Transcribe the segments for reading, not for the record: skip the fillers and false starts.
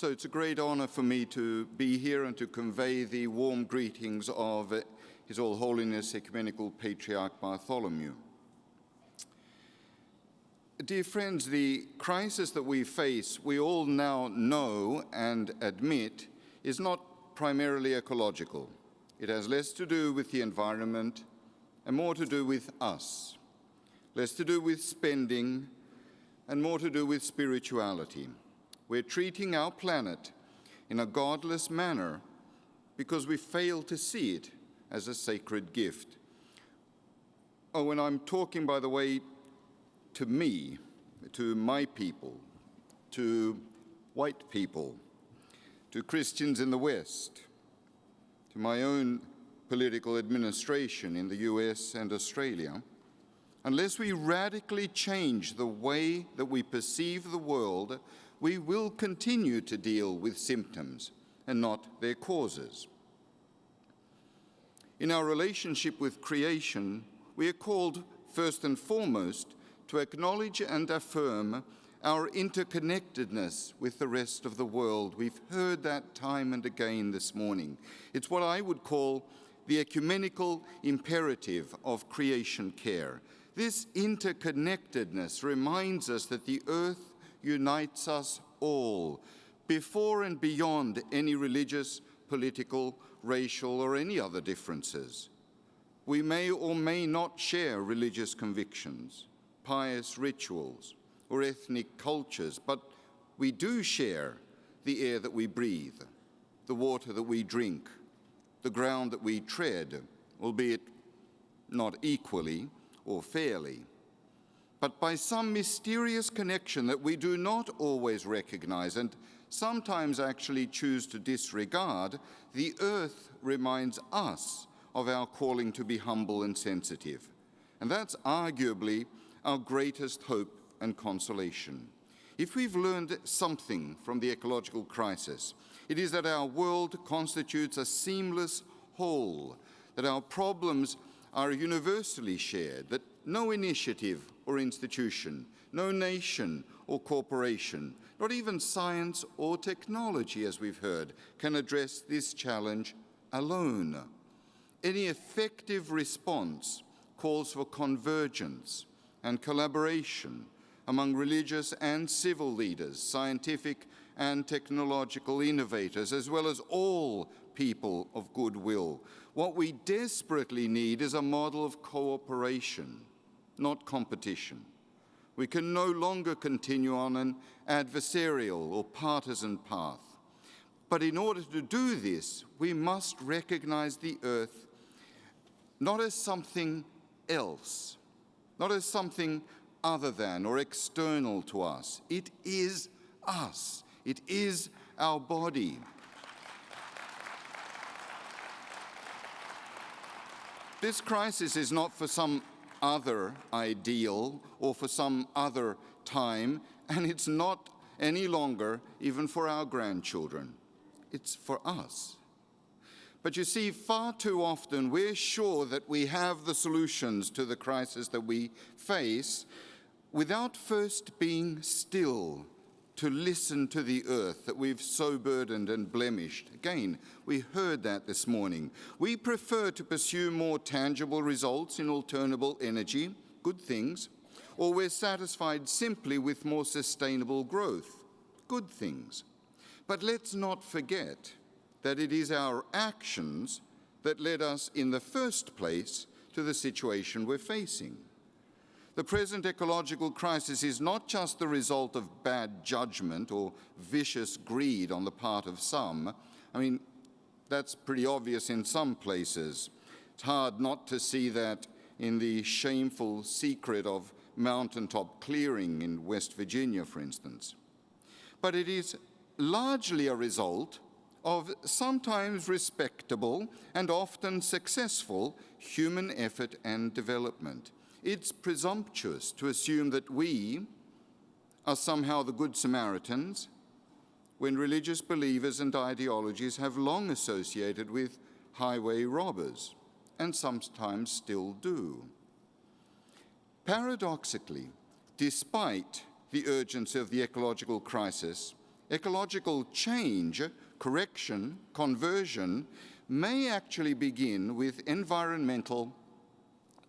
So it's a great honor for me to be here and to convey the warm greetings of His All Holiness Ecumenical Patriarch Bartholomew. Dear friends, the crisis that we face, we all now know and admit, is not primarily ecological. It has less to do with the environment and more to do with us, less to do with spending and more to do with spirituality. We're treating our planet in a godless manner because we fail to see it as a sacred gift. Oh, and I'm talking, by the way, to me, to my people, to white people, to Christians in the West, to my own political administration in the US and Australia. Unless we radically change the way that we perceive the world, we will continue to deal with symptoms and not their causes. In our relationship with creation, we are called first and foremost to acknowledge and affirm our interconnectedness with the rest of the world. We've heard that time and again this morning. It's what I would call the ecumenical imperative of creation care. This interconnectedness reminds us that the earth unites us all, before and beyond any religious, political, racial, or any other differences. We may or may not share religious convictions, pious rituals, or ethnic cultures, but we do share the air that we breathe, the water that we drink, the ground that we tread, albeit not equally or fairly. But by some mysterious connection that we do not always recognize and sometimes actually choose to disregard, the earth reminds us of our calling to be humble and sensitive. And that's arguably our greatest hope and consolation. If we've learned something from the ecological crisis, it is that our world constitutes a seamless whole, that our problems are universally shared, that no initiative or institution, no nation or corporation, not even science or technology, as we've heard, can address this challenge alone. Any effective response calls for convergence and collaboration among religious and civil leaders, scientific and technological innovators, as well as all people of goodwill. What we desperately need is a model of cooperation, not competition. We can no longer continue on an adversarial or partisan path. But in order to do this, we must recognize the earth not as something else, not as something other than or external to us. It is us. It is our body. This crisis is not for some other ideal or for some other time, and it's not any longer even for our grandchildren. It's for us. But you see, far too often we're sure that we have the solutions to the crisis that we face without first being still to listen to the earth that we've so burdened and blemished. Again, we heard that this morning. We prefer to pursue more tangible results in alternable energy, good things, or we're satisfied simply with more sustainable growth, good things. But let's not forget that it is our actions that led us in the first place to the situation we're facing. The present ecological crisis is not just the result of bad judgment or vicious greed on the part of some. I mean, that's pretty obvious in some places. It's hard not to see that in the shameful secret of mountaintop clearing in West Virginia, for instance. But it is largely a result of sometimes respectable and often successful human effort and development. It's presumptuous to assume that we are somehow the Good Samaritans when religious believers and ideologies have long associated with highway robbers, and sometimes still do. Paradoxically, despite the urgency of the ecological crisis, Ecological change, correction, conversion, may actually begin with environmental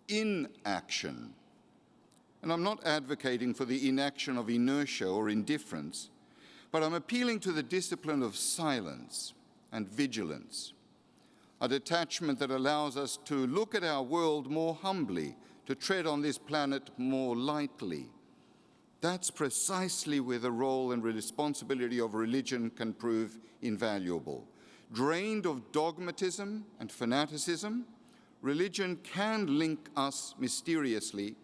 inaction. And I'm not advocating for the inaction of inertia or indifference, but I'm appealing to the discipline of silence and vigilance, a detachment that allows us to look at our world more humbly, to tread on this planet more lightly. That's precisely where the role and responsibility of religion can prove invaluable. Drained of dogmatism and fanaticism, religion can link us mysteriously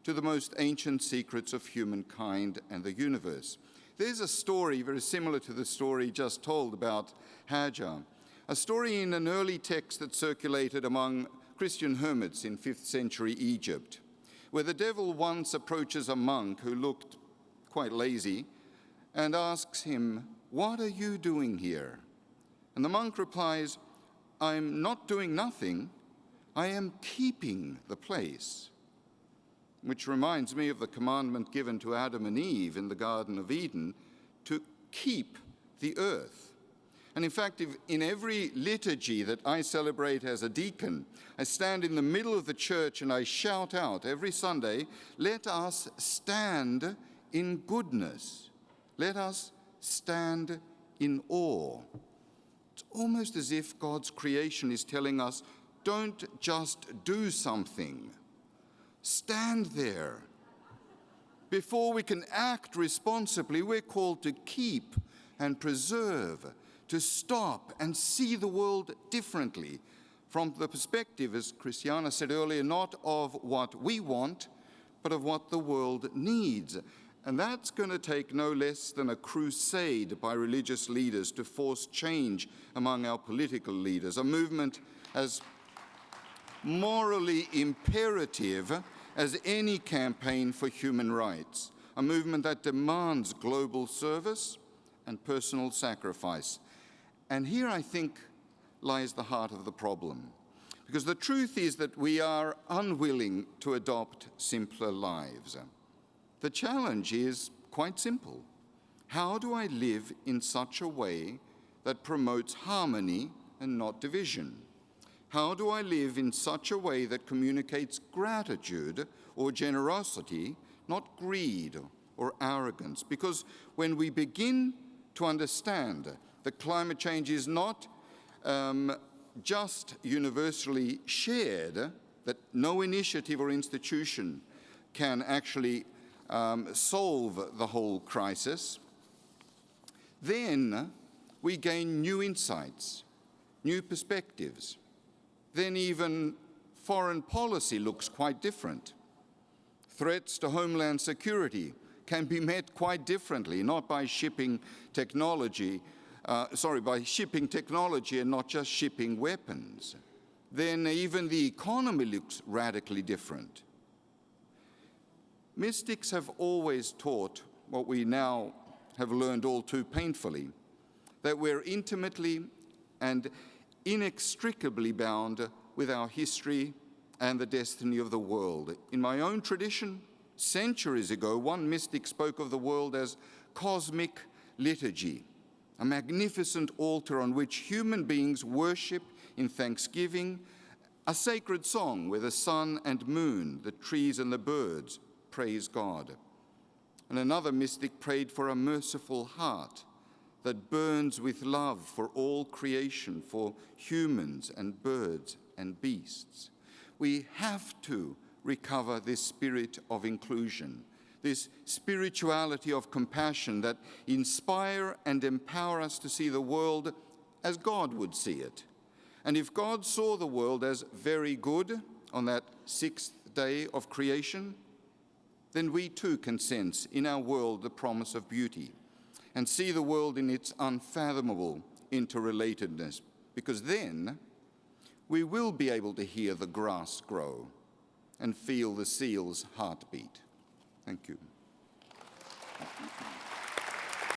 to the most ancient secrets of humankind and the universe. There's a story very similar to the story just told about Hajar, a story in an early text that circulated among Christian hermits in 5th century Egypt, where the devil once approaches a monk who looked quite lazy and asks him, "What are you doing here?" And the monk replies, "I'm not doing nothing, I am keeping the place." Which reminds me of the commandment given to Adam and Eve in the Garden of Eden to keep the earth. And in fact, in every liturgy that I celebrate as a deacon, I stand in the middle of the church and I shout out every Sunday, "Let us stand in goodness. Let us stand in awe." It's almost as if God's creation is telling us, don't just do something. Stand there. Before we can act responsibly, we're called to keep and preserve, to stop and see the world differently from the perspective, as Christiana said earlier, not of what we want, but of what the world needs. And that's going to take no less than a crusade by religious leaders to force change among our political leaders, a movement as morally imperative as any campaign for human rights, a movement that demands global service and personal sacrifice. And here, I think, lies the heart of the problem. Because the truth is that we are unwilling to adopt simpler lives. The challenge is quite simple. How do I live in such a way that promotes harmony and not division? How do I live in such a way that communicates gratitude or generosity, not greed or arrogance? Because when we begin to understand that climate change is not just universally shared, that no initiative or institution can actually solve the whole crisis, then we gain new insights, new perspectives. Then even foreign policy looks quite different. Threats to homeland security can be met quite differently, not by shipping technology, by shipping technology and not just shipping weapons. Then even the economy looks radically different. Mystics have always taught what we now have learned all too painfully, that we're intimately and inextricably bound with our history and the destiny of the world. In my own tradition, centuries ago, one mystic spoke of the world as cosmic liturgy, a magnificent altar on which human beings worship in thanksgiving, a sacred song where the sun and moon, the trees and the birds praise God. And another mystic prayed for a merciful heart that burns with love for all creation, for humans and birds and beasts. We have to recover this spirit of inclusion, this spirituality of compassion that inspire and empower us to see the world as God would see it. And if God saw the world as very good on that sixth day of creation, then we too can sense in our world the promise of beauty and see the world in its unfathomable interrelatedness, because then we will be able to hear the grass grow and feel the seal's heartbeat. Thank you.